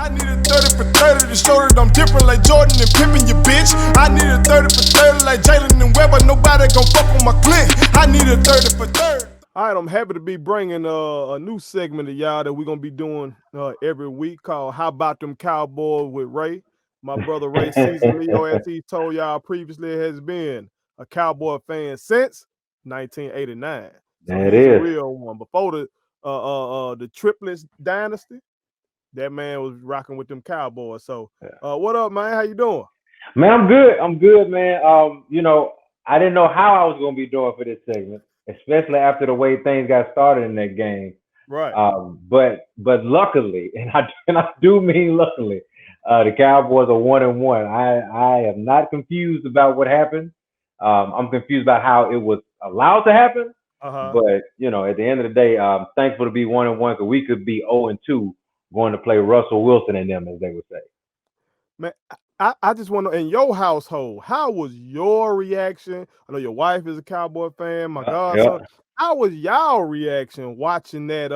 I need a 30 for 30 to show that I'm different like Jordan and Pippen, you bitch. I need a 30 for 30 like Jalen and Webber. Nobody gon' fuck on my clique. I need a 30 for 30. All right, I'm happy to be bringing a new segment to y'all that we're going to be doing every week called How About Them Cowboys with Ray. My brother Ray Cesareo, as he told y'all previously, has been a Cowboy fan since 1989. So That he's is a real one. Before the triplets dynasty, that man was rocking with them Cowboys. So what up, man? How you doing? Man, I'm good. I'm good, man. I didn't know how I was gonna be doing for this segment, especially after the way things got started in that game. Right. But luckily, and I do mean luckily, the Cowboys are 1-1. I am not confused about what happened. I'm confused about how it was allowed to happen. But at the end of the day, I'm thankful to be 1-1 because we could be 0-2 going to play Russell Wilson and them, as they would say. Man, I just want to, in your household, how was your reaction? I know your wife is a Cowboy fan, my godson. How was y'all reaction watching that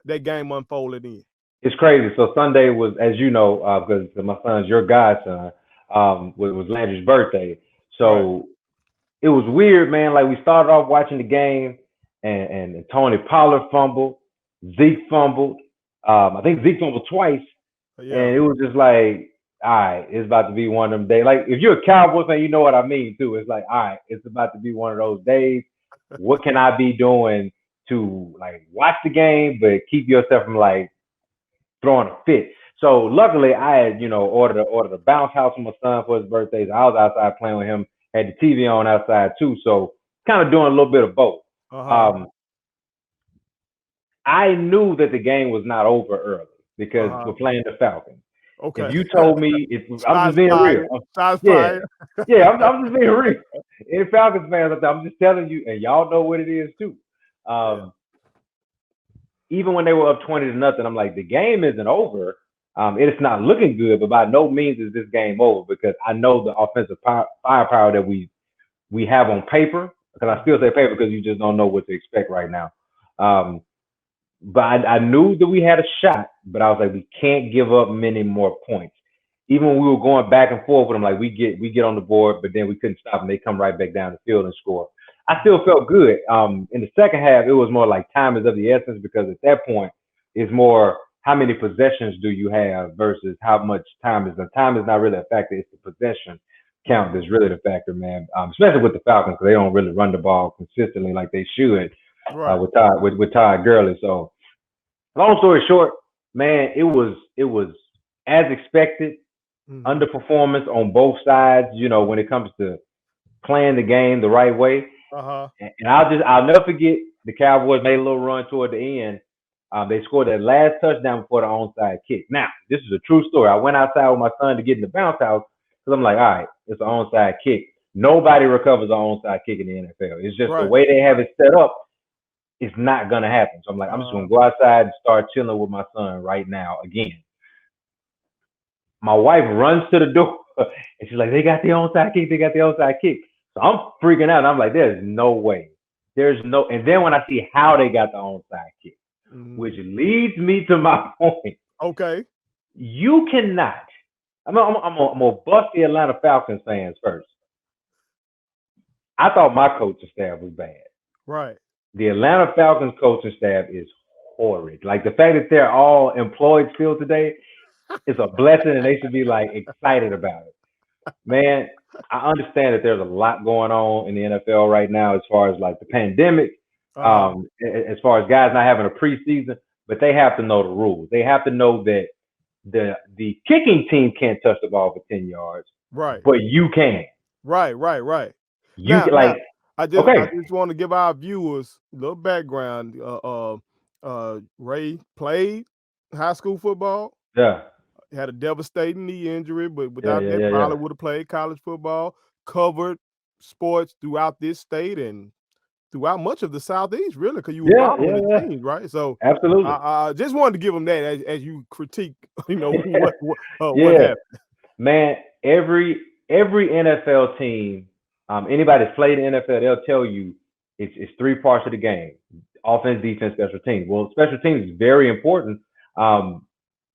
that game unfolded in? It's crazy. So Sunday was, as you know, because my son's your godson, was Landry's birthday. So It was weird, man. Like, we started off watching the game, and Tony Pollard fumbled, Zeke fumbled. I think Zeke fumbled twice, and it was just like, all right, it's about to be one of them days. Like, if you're a Cowboys fan, you know what I mean too. It's like, all right, it's about to be one of those days. What can I be doing to like watch the game, but keep yourself from like throwing a fit? So luckily, I had ordered a bounce house for my son for his birthday. So I was outside playing with him. Had the TV on outside too, so kind of doing a little bit of both. I knew that the game was not over early because we're playing the Falcons. Okay. If you told me, I'm just being real. I'm just being real. Any Falcons fans out there, I'm just telling you, and y'all know what it is too. Even when they were up 20-0, I'm like, the game isn't over. It's not looking good, but by no means is this game over because I know the offensive firepower that we have on paper. Because I still say paper because you just don't know what to expect right now. But I knew that we had a shot, but I was like, we can't give up many more points. Even when we were going back and forth with them, like we get on the board, but then we couldn't stop them. They come right back down the field and score. I still felt good. In the second half, it was more like time is of the essence because at that point, it's more how many possessions do you have versus how much time is. The time is not really a factor. It's the possession count that's really the factor, man. Especially with the Falcons because they don't really run the ball consistently like they should with Todd Gurley. So, long story short, man, it was as expected. Underperformance on both sides. When it comes to playing the game the right way. And I'll never forget the Cowboys made a little run toward the end. They scored that last touchdown before the onside kick. Now, this is a true story. I went outside with my son to get in the bounce house because I'm like, all right, it's an onside kick. Nobody recovers an onside kick in the NFL. It's just the way they have it set up, it's not going to happen. So I'm like, I'm just going to go outside and start chilling with my son right now again. My wife runs to the door and she's like, they got the onside kick. They got the onside kick. So I'm freaking out. I'm like, there's no way. And then when I see how they got the onside kick, which leads me to my point. Okay. You cannot. I'm gonna bust the Atlanta Falcons fans first. I thought my coaching staff was bad. Right. The Atlanta Falcons coaching staff is horrid. Like the fact that they're all employed still today is a blessing, and they should be like excited about it. Man, I understand that there's a lot going on in the NFL right now as far as like the pandemic. As far as guys not having a preseason, but they have to know the rules. They have to know that the kicking team can't touch the ball for 10 yards, but you can. Right. I just want to give our viewers a little background. Ray played high school football. Yeah. Had a devastating knee injury, but without that, probably would have played college football. Covered sports throughout this state and throughout much of the Southeast, really, because you were following the teams, right? So absolutely, I just wanted to give them that as you critique, what happened. Man, every NFL team, anybody that's played in the NFL, they'll tell you it's three parts of the game: offense, defense, special teams. Well, special teams is very important.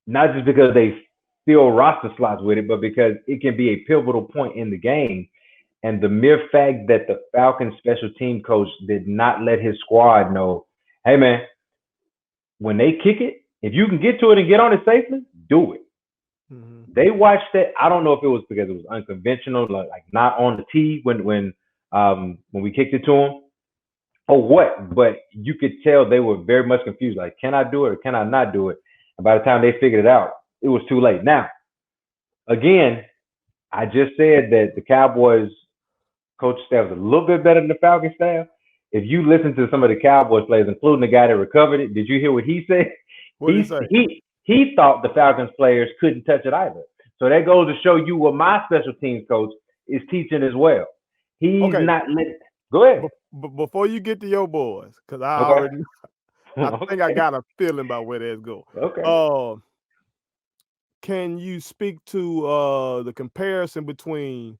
not just because they fill roster slots with it, but because it can be a pivotal point in the game. And the mere fact that the Falcons special team coach did not let his squad know, hey man, when they kick it, if you can get to it and get on it safely, do it. Mm-hmm. They watched that. I don't know if it was because it was unconventional, like not on the tee when we kicked it to them, or what. But you could tell they were very much confused. Like, can I do it or can I not do it? And by the time they figured it out, it was too late. Now, again, I just said that the Cowboys coach staff is a little bit better than the Falcons staff. If you listen to some of the Cowboys players, including the guy that recovered it, did you hear what he said? What did he say? He thought the Falcons players couldn't touch it either. So that goes to show you what my special teams coach is teaching as well. He's not letting. Go ahead. But before you get to your boys, because I think I got a feeling about where that's going. Okay. Can you speak to the comparison between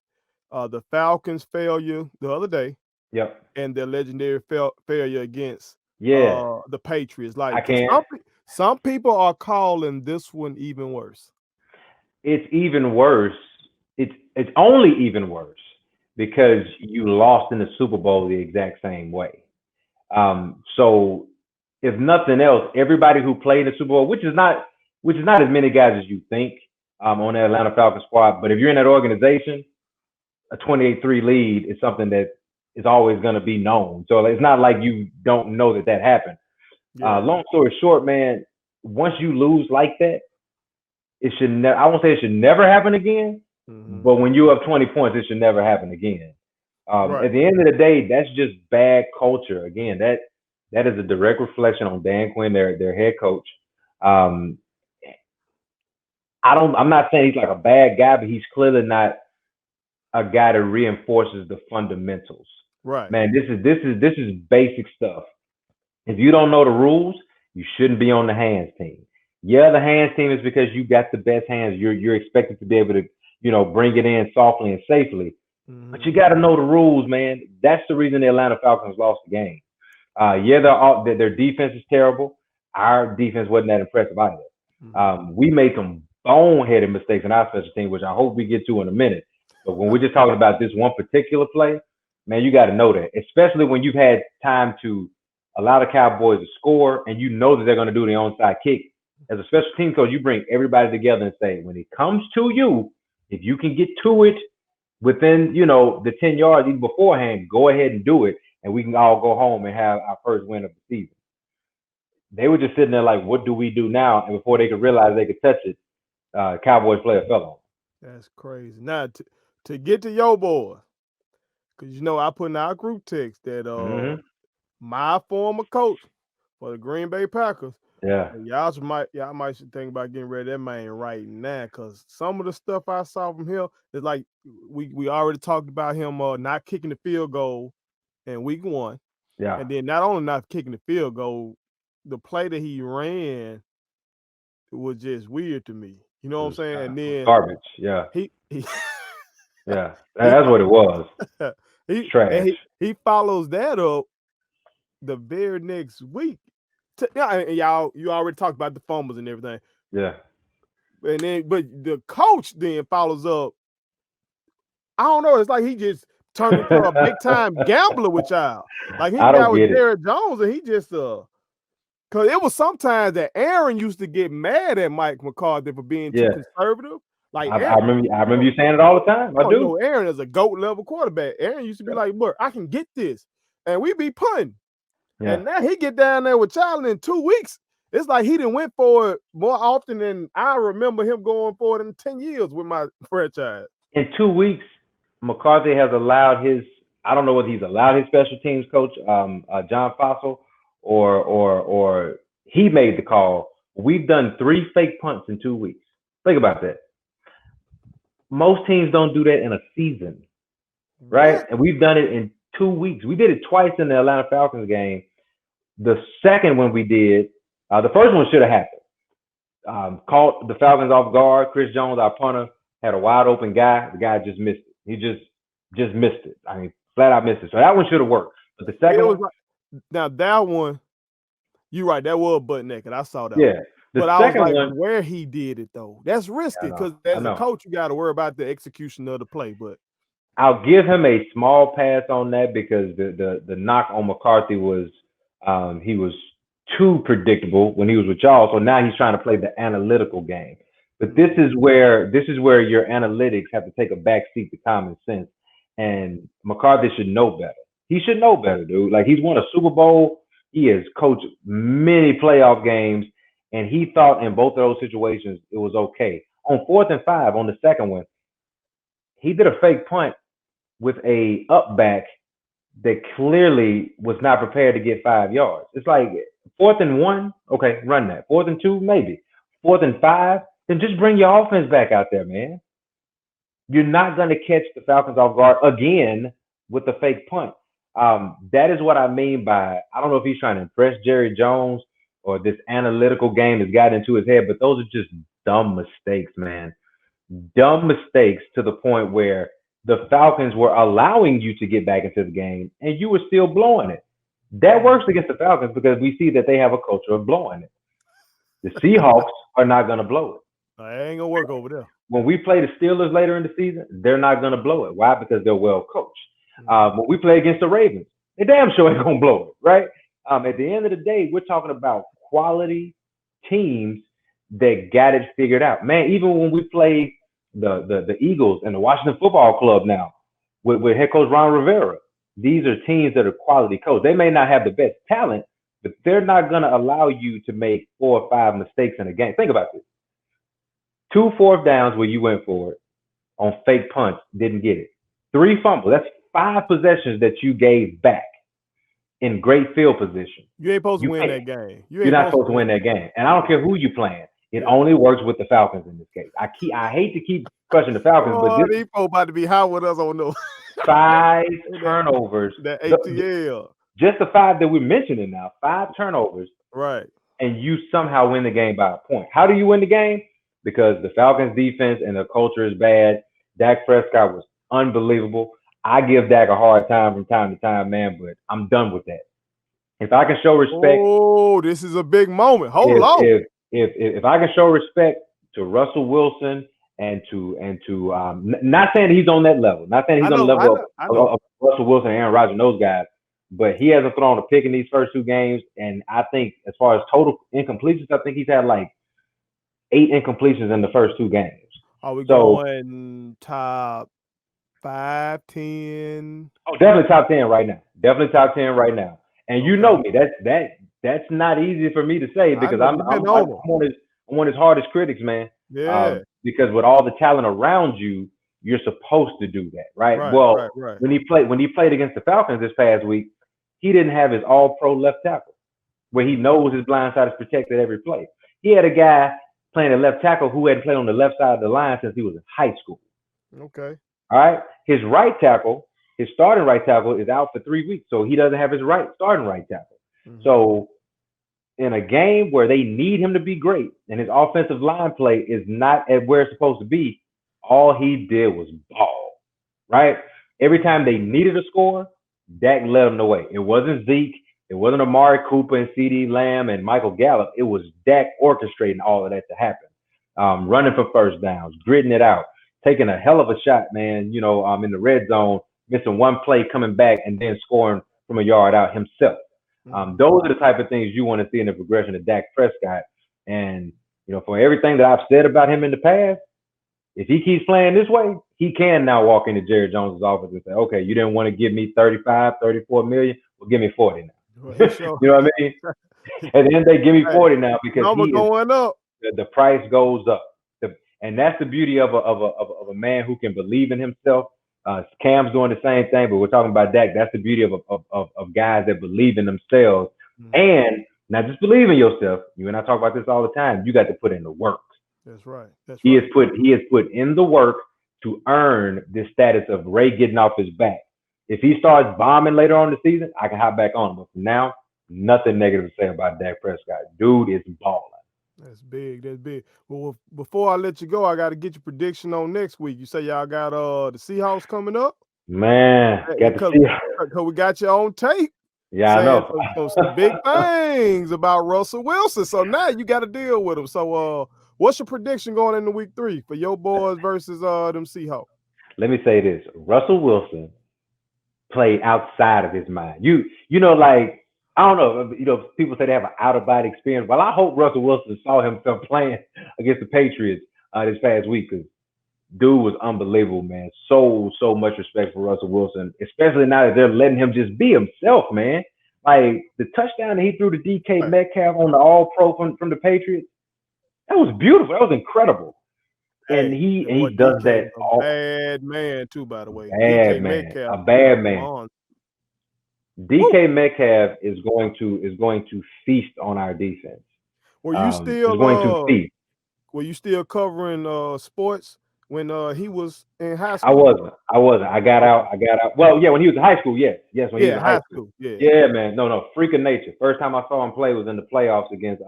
the Falcons' failure the other day, and their legendary failure against the Patriots? Like, some people are calling this one even worse. It's even worse. It's only even worse because you lost in the Super Bowl the exact same way. So if nothing else, everybody who played in the Super Bowl, which is not as many guys as you think on the Atlanta Falcons squad, but if you're in that organization, a 28-3 lead is something that is always going to be known. So it's not like you don't know that happened. Yeah. Long story short, man, once you lose like that, it should I won't say it should never happen again, but when you're up 20 points, it should never happen again. At the end of the day, that's just bad culture. Again, that is a direct reflection on Dan Quinn, their head coach. I'm not saying he's like a bad guy, but he's clearly not a guy that reinforces the fundamentals. Right. Man, this is basic stuff. If you don't know the rules, you shouldn't be on the hands team. Yeah, the hands team is because you got the best hands. You're expected to be able to, bring it in softly and safely. But you got to know the rules, man. That's the reason the Atlanta Falcons lost the game. Their defense is terrible. Our defense wasn't that impressive either. We made some boneheaded mistakes in our special team, which I hope we get to in a minute. But when we're just talking about this one particular play, man, you got to know that, especially when you've had time to allow the Cowboys to score and you know that they're going to do the onside kick. As a special team coach, you bring everybody together and say, when it comes to you, if you can get to it within, the 10 yards even beforehand, go ahead and do it, and we can all go home and have our first win of the season. They were just sitting there like, what do we do now? And before they could realize they could touch it, Cowboys player fell on. That's crazy. Now, to get to your boy, because, I put in our group text that my former coach for the Green Bay Packers, y'all might should think about getting rid of that man right now, because some of the stuff I saw from him is like we already talked about him not kicking the field goal in week 1. Yeah. And then not only not kicking the field goal, the play that he ran was just weird to me. You know what I'm saying? And then garbage. Yeah. He yeah, that's what it was. Trash. He follows that up the very next week. You already talked about the fumbles and everything. Yeah. And then, but the coach then follows up. I don't know. It's like he just turned into a big time gambler with y'all. Like he got with Jared Jones, and he just because it was sometimes that Aaron used to get mad at Mike McCarthy for being too conservative. Like I remember you saying it all the time. I do. Aaron is a GOAT level quarterback. Aaron used to be like, "Look, I can get this," and we be punting. Yeah. And now he get down there with y'all, and in 2 weeks, it's like he done went for it more often than I remember him going for it in 10 years with my franchise. In 2 weeks, McCarthy has allowed I don't know whether he's allowed his special teams coach, John Fossil, or he made the call. We've done 3 fake punts in 2 weeks. Think about that. Most teams don't do that in a season, right? What? And we've done it in 2 weeks. We did it twice in the Atlanta Falcons game. The second one we did, the first one should have happened. Caught the Falcons off guard. Chris Jones, our punter, had a wide open guy. The guy just missed it. He just missed it. I mean, flat out missed it. So that one should have worked. But the second one, now that one, you're right. That was butt naked. I saw that. Yeah. One. But I was like, where he did it though, that's risky because as a coach, you got to worry about the execution of the play. But I'll give him a small pass on that because the knock on McCarthy was he was too predictable when he was with y'all. So now he's trying to play the analytical game. But this is where your analytics have to take a back seat to common sense. And McCarthy should know better. He should know better, dude. Like, he's won a Super Bowl. He has coached many playoff games, and he thought in both of those situations it was okay. On 4th and 5, on the second one, he did a fake punt with a up back that clearly was not prepared to get 5 yards. It's like 4th and 1, okay, run that. 4th and 2, maybe. 4th and 5, then just bring your offense back out there, man. You're not going to catch the Falcons off guard again with the fake punt. That is what I mean by, I don't know if he's trying to impress Jerry Jones or this analytical game has got into his head, but those are just dumb mistakes, man. Dumb mistakes to the point where the Falcons were allowing you to get back into the game and you were still blowing it. That works against the Falcons because we see that they have a culture of blowing it. The Seahawks are not going to blow it. I ain't going to work over there. When we play the Steelers later in the season, they're not going to blow it. Why? Because they're well coached. When we play against the Ravens, they damn sure ain't going to blow it, right? At the end of the day, we're talking about quality teams that got it figured out. Man, even when we play the Eagles and the Washington Football Club now with head coach Ron Rivera, these are teams that are quality coached. They may not have the best talent, but they're not going to allow you to make 4 or 5 mistakes in a game. Think about this. 2 4th downs where you went for it on fake punts, didn't get it. 3 fumbles. That's 5 possessions that you gave back in great field position. You ain't supposed to win that game. You're not supposed to win that game. And I don't care who you playing. It only works with the Falcons in this case. I hate to keep crushing the Falcons, but this these folks about to be high with us on those 5 turnovers. That ATL. Just the 5 that we're mentioning now. 5 turnovers. Right. And you somehow win the game by a point. How do you win the game? Because the Falcons defense and the culture is bad. Dak Prescott was unbelievable. I give Dak a hard time from time to time, man, but I'm done with that. If I can show respect. Oh, this is a big moment. Hold on. If I can show respect to Russell Wilson and to not saying he's on that level, not saying he's on the level of Russell Wilson and Aaron Rodgers and those guys, but he hasn't thrown a pick in these first 2 games. And I think as far as total incompletions, I think he's had like 8 incompletions in the first 2 games. Are we going top 5, 10? Oh, definitely top 10 right now. Definitely top 10 right now. And you know me, that's not easy for me to say because I'm one of his hardest critics, man. Yeah. Because with all the talent around you, you're supposed to do that, right? Right. When he played against the Falcons this past week, he didn't have his all-pro left tackle, where he knows his blind side is protected every play. He had a guy playing a left tackle who hadn't played on the left side of the line since he was in high school. Okay. All right. His right tackle, his starting right tackle, is out for 3 weeks, so he doesn't have his starting right tackle. Mm-hmm. So in a game where they need him to be great and his offensive line play is not at where it's supposed to be, all he did was ball, right? Every time they needed a score, Dak led them the way. It wasn't Zeke. It wasn't Amari Cooper and CeeDee Lamb and Michael Gallup. It was Dak orchestrating all of that to happen. Running for first downs, gritting it out, taking a hell of a shot, man, in the red zone, missing 1 play, coming back, and then scoring from a yard out himself. Those are the type of things you want to see in the progression of Dak Prescott. And, for everything that I've said about him in the past, if he keeps playing this way, he can now walk into Jerry Jones' office and say, okay, you didn't want to give me 35, 34 million. Well, give me 40 now. You know what I mean? At the end, they give me 40 now because going up. The price goes up. And that's the beauty of a man who can believe in himself. Cam's doing the same thing, but we're talking about Dak. That's the beauty of guys that believe in themselves. Mm-hmm. And not just believe in yourself. You and I talk about this all the time. You got to put in the work. That's right. He has put in the work to earn this status of Ray getting off his back. If he starts bombing later on in the season, I can hop back on him. But for now, nothing negative to say about Dak Prescott. Dude is balling. That's big. That's big. Well, before I let you go, I got to get your prediction on next week. You say y'all got the Seahawks coming up? Man, because we got you on tape. Yeah, I saying know. some big things about Russell Wilson. So now you got to deal with him. So what's your prediction going into week 3 for your boys versus them Seahawks? Let me say this: Russell Wilson played outside of his mind. You know, like I don't know. You know, people say they have an out of body experience. Well, I hope Russell Wilson saw himself playing against the Patriots this past week because dude was unbelievable, man. So much respect for Russell Wilson, especially now that they're letting him just be himself, man. Like the touchdown that he threw to DK Metcalf on the All Pro from the Patriots, that was beautiful. That was incredible. And he does that all bad man too, by the way. bad DK man, Metcalf, a bad man. DK Metcalf is going to feast on our defense. Were you still is going to feast. Were you still covering sports when he was in high school? I wasn't. I got out. Well, yeah, when he was in high school, yes. When he was in high school. Yeah, man. No, freak of nature. First time I saw him play was in the playoffs against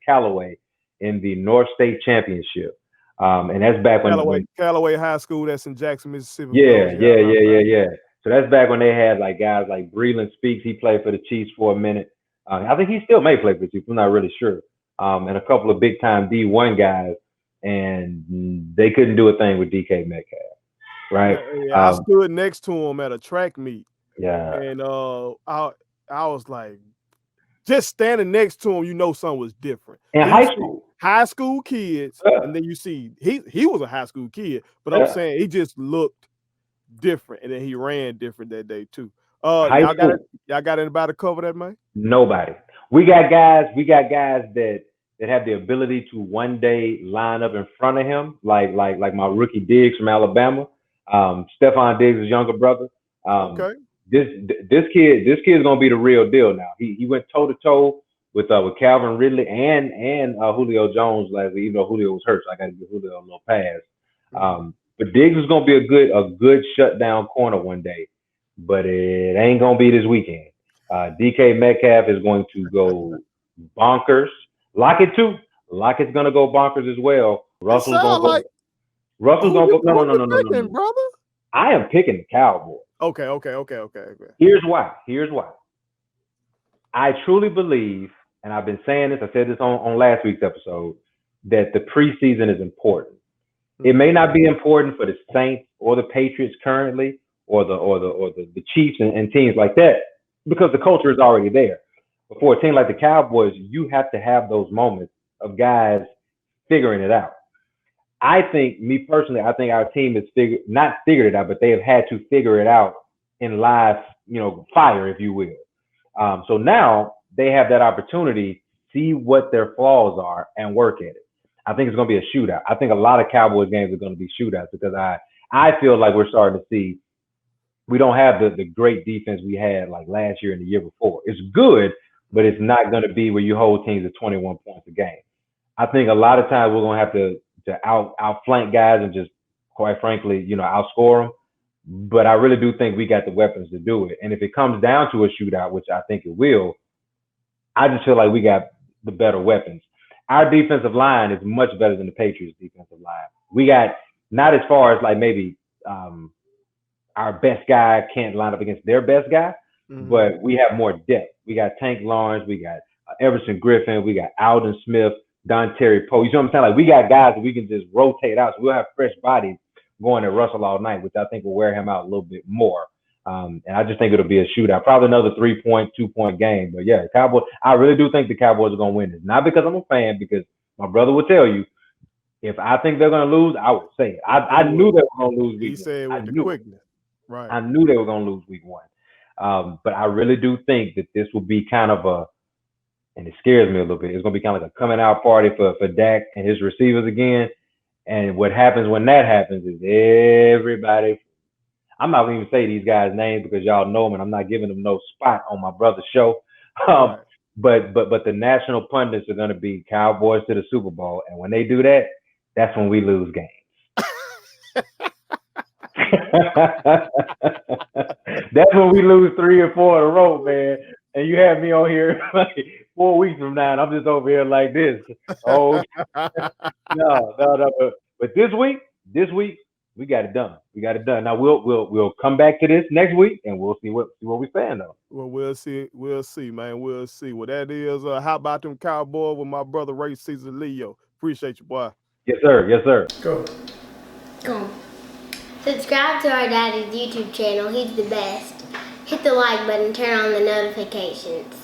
Callaway in the North State Championship. And that's back when Callaway High School, that's in Jackson, Mississippi. Yeah. So that's back when they had like guys like Breland Speaks. He played for the Chiefs for a minute. I think he still may play for the Chiefs. I'm not really sure. And a couple of big time D1 guys, and they couldn't do a thing with DK Metcalf, right? I stood next to him at a track meet. Yeah. And I was like, just standing next to him, you know something was different. In high school. High school kids, and then you see he was a high school kid, but I'm saying he just looked different, and then he ran different that day too. Y'all got anybody to cover that, man? Nobody. We got guys that have the ability to one day line up in front of him, like my rookie Diggs from Alabama, Stephon Diggs' younger brother. Okay. This kid's gonna be the real deal now. He went toe to toe with Calvin Ridley and Julio Jones last week, even though Julio was hurt, so I got to give Julio a little pass. But Diggs is gonna be a good shutdown corner one day, but it ain't gonna be this weekend. DK Metcalf is going to go bonkers. Lockett too. Lockett's gonna go bonkers as well. Russell's gonna go. Russell's gonna go. No, brother. I am picking the Cowboys. Okay. Here's why. I truly believe, and I've been saying this, I said this on last week's episode, that the preseason is important. It may not be important for the Saints or the Patriots currently, or the Chiefs and teams like that, because the culture is already there. But for a team like the Cowboys, you have to have those moments of guys figuring it out. I think our team has not figured it out, but they have had to figure it out in live, fire, if you will. So now they have that opportunity, see what their flaws are and work at it. I think it's going to be a shootout. I think a lot of Cowboys games are going to be shootouts because I feel like we're starting to see we don't have the great defense we had like last year and the year before. It's good, but it's not going to be where you hold teams at 21 points a game. I think a lot of times we're going to have to outflank guys and just, quite frankly, outscore them. But I really do think we got the weapons to do it. And if it comes down to a shootout, which I think it will, I just feel like we got the better weapons. Our defensive line is much better than the Patriots' defensive line. We got, not as far as like maybe our best guy can't line up against their best guy, but we have more depth. We got Tank Lawrence, we got Everson Griffin, we got Alden Smith, Don Terry Poe. You know what I'm saying? Like we got guys that we can just rotate out. So we'll have fresh bodies going at Russell all night, which I think will wear him out a little bit more. And I just think it'll be a shootout, probably another 3-point, 2-point game. But yeah, Cowboys. I really do think the Cowboys are gonna win this. Not because I'm a fan, because my brother will tell you, if I think they're gonna lose, I would say it. I knew they were gonna lose week one. He said with the quickness. Right. I knew they were gonna lose week one. But I really do think that this will be kind of and it scares me a little bit. It's gonna be kind of like a coming out party for Dak and his receivers again. And what happens when that happens is everybody. I'm not gonna even say these guys' names because y'all know them, and I'm not giving them no spot on my brother's show. Right. But the national pundits are gonna be Cowboys to the Super Bowl, and when they do that, that's when we lose games. That's when we lose 3 or 4 in a row, man. And you have me on here like 4 weeks from now, and I'm just over here like this. Oh, no. But this week, We got it done. We got it done. Now we'll come back to this next week and we'll see what we stand on. Well, we'll see, man. We'll see. Well, that is how about them Cowboys with my brother Ray Caesar Leo. Appreciate you, boy. Yes, sir. Yes, sir. Go. Subscribe to our daddy's YouTube channel. He's the best. Hit the like button, turn on the notifications.